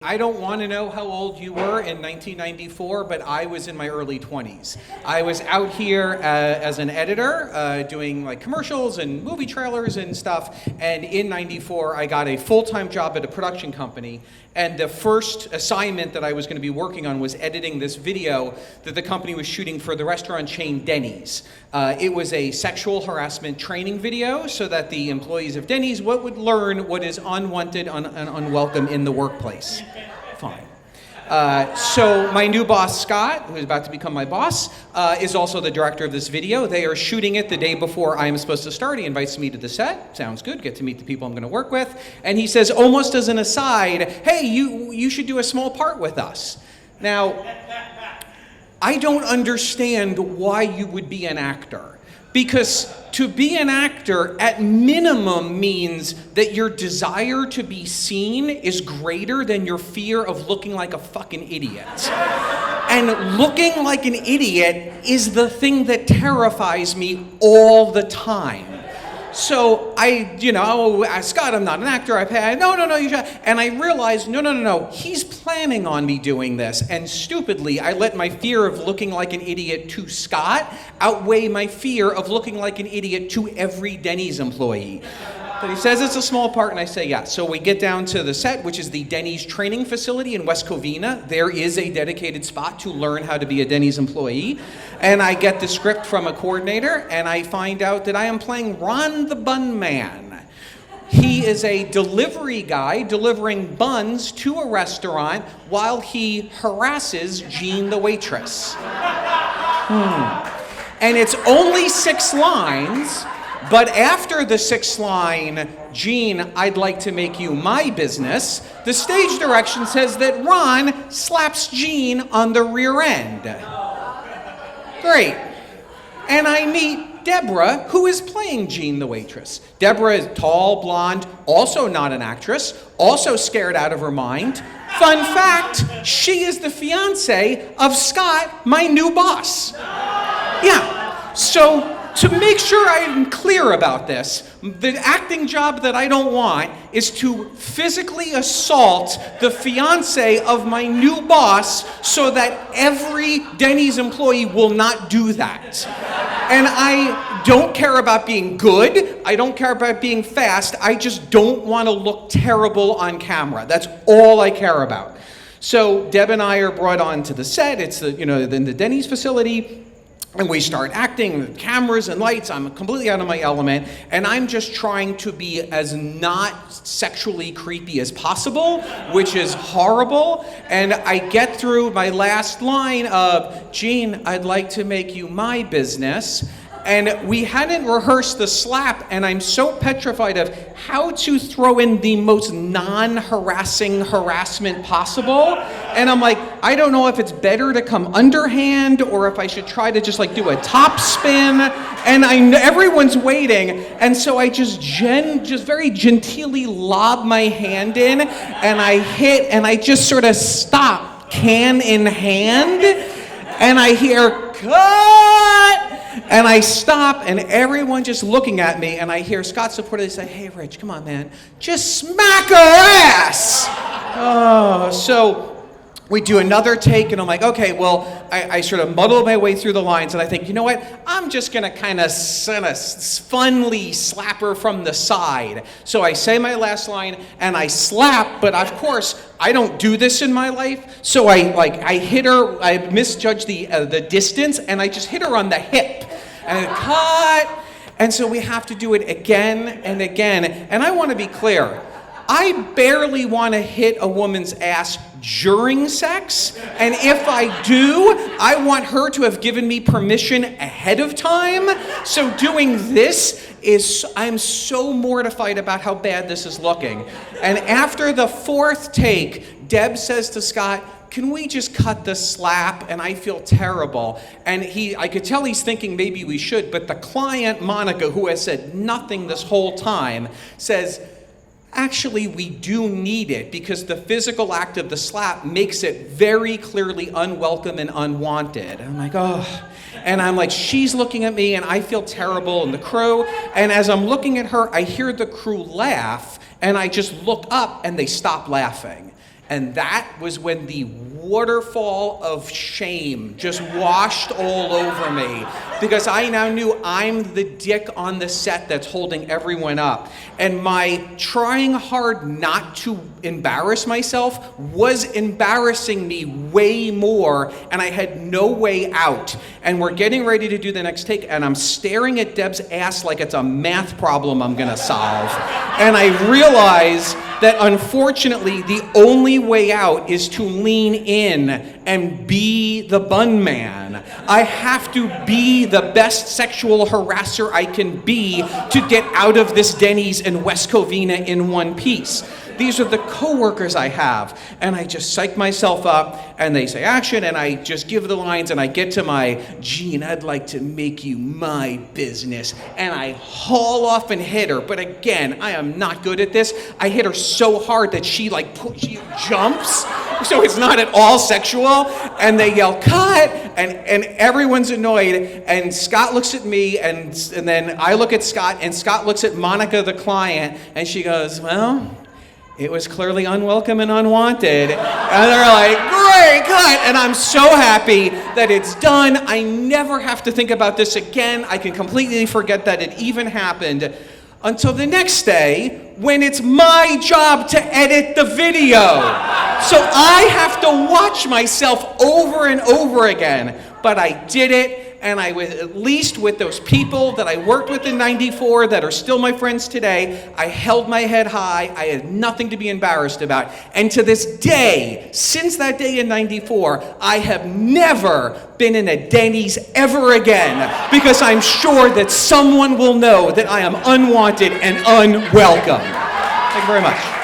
I don't want to know how old you were in 1994, but I was in my early 20s. I was out here as an editor, doing like commercials and movie trailers and stuff, and in 94 I got a full-time job at a production company, and the first assignment that I was going to be working on was editing this video that the company was shooting for the restaurant chain Denny's. It was a sexual harassment training video so that the employees of Denny's would learn what is unwanted and unwelcome in the workplace. Fine. So my new boss, Scott, who is about to become my boss, is also the director of this video. They are shooting it the day before I am supposed to start. He invites me to the set. Sounds good. Get to meet the people I'm going to work with. And he says, almost as an aside, hey, you should do a small part with us. Now, I don't understand why you would be an actor. Because to be an actor, at minimum, means that your desire to be seen is greater than your fear of looking like a fucking idiot. And looking like an idiot is the thing that terrifies me all the time. So Scott, I'm not an actor. No, you should. And I realized, no, he's planning on me doing this. And stupidly, I let my fear of looking like an idiot to Scott outweigh my fear of looking like an idiot to every Denny's employee. But he says it's a small part, and I say yes. So we get down to the set, which is the Denny's training facility in West Covina. There is a dedicated spot to learn how to be a Denny's employee. And I get the script from a coordinator, and I find out that I am playing Ron the Bun Man. He is a delivery guy delivering buns to a restaurant while he harasses Jean the waitress. And it's only 6 lines. But after the 6th line, Jean, I'd like to make you my business, the stage direction says that Ron slaps Jean on the rear end. Great. And I meet Deborah, who is playing Jean the waitress. Deborah is tall, blonde, also not an actress, also scared out of her mind. Fun fact, she is the fiance of Scott, my new boss. Yeah, so to make sure I am clear about this, the acting job that I don't want is to physically assault the fiance of my new boss so that every Denny's employee will not do that. And I don't care about being good. I don't care about being fast. I just don't want to look terrible on camera. That's all I care about. So Deb and I are brought on to the set. It's the Denny's facility. And we start acting, with cameras and lights. I'm completely out of my element, and I'm just trying to be as not sexually creepy as possible, which is horrible. And I get through my last line of, Jean, I'd like to make you my business. And we hadn't rehearsed the slap, and I'm so petrified of how to throw in the most non-harassing harassment possible. And I'm like, I don't know if it's better to come underhand or if I should try to just do a top spin. And everyone's waiting, and so I just very genteelly lob my hand in, and I hit, and I just sort of stop, can in hand, and I hear, cut! And I stop, and everyone just looking at me, and I hear Scott supportively say, hey, Rich, come on, man. Just smack her ass! Oh, so we do another take, and I'm like, okay, well, I sort of muddle my way through the lines, and I think, you know what? I'm just going to kind of funly slap her from the side. So I say my last line, and I slap, but of course, I don't do this in my life. So I hit her, I misjudged the distance, and I just hit her on the hip. And cut. And so we have to do it again and again. And I want to be clear. I barely want to hit a woman's ass during sex, and if I do, I want her to have given me permission ahead of time. So doing this I'm so mortified about how bad this is looking. And after the 4th take, Deb says to Scott, can we just cut the slap? And I feel terrible. And I could tell he's thinking maybe we should, but the client, Monica, who has said nothing this whole time, says, actually, we do need it because the physical act of the slap makes it very clearly unwelcome and unwanted. And I'm like, oh. And I'm like, she's looking at me, and I feel terrible, and the crew. And as I'm looking at her, I hear the crew laugh, and I just look up, and they stop laughing. And that was when the waterfall of shame just washed all over me, because I now knew I'm the dick on the set that's holding everyone up. And my trying hard not to embarrass myself was embarrassing me way more, and I had no way out. And we're getting ready to do the next take, and I'm staring at Deb's ass like it's a math problem I'm gonna solve. And I realize that unfortunately the only way out is to lean in and be the bun man. I have to be the best sexual harasser I can be to get out of this Denny's in West Covina in one piece. These are the coworkers I have, and I just psych myself up, and they say action, and I just give the lines, and I get to my, Gene, I'd like to make you my business, and I haul off and hit her. But again, I am not good at this. I hit her so hard that she jumps, so it's not at all sexual, and they yell, cut, and everyone's annoyed, and Scott looks at me, and then I look at Scott, and Scott looks at Monica, the client, and she goes, well, it was clearly unwelcome and unwanted. And they're like, great, cut. And I'm so happy that it's done. I never have to think about this again. I can completely forget that it even happened until the next day when it's my job to edit the video. So I have to watch myself over and over again. But I did it. And I was, at least with those people that I worked with in '94 that are still my friends today, I held my head high. I had nothing to be embarrassed about. And to this day, since that day in '94, I have never been in a Denny's ever again, because I'm sure that someone will know that I am unwanted and unwelcome. Thank you very much.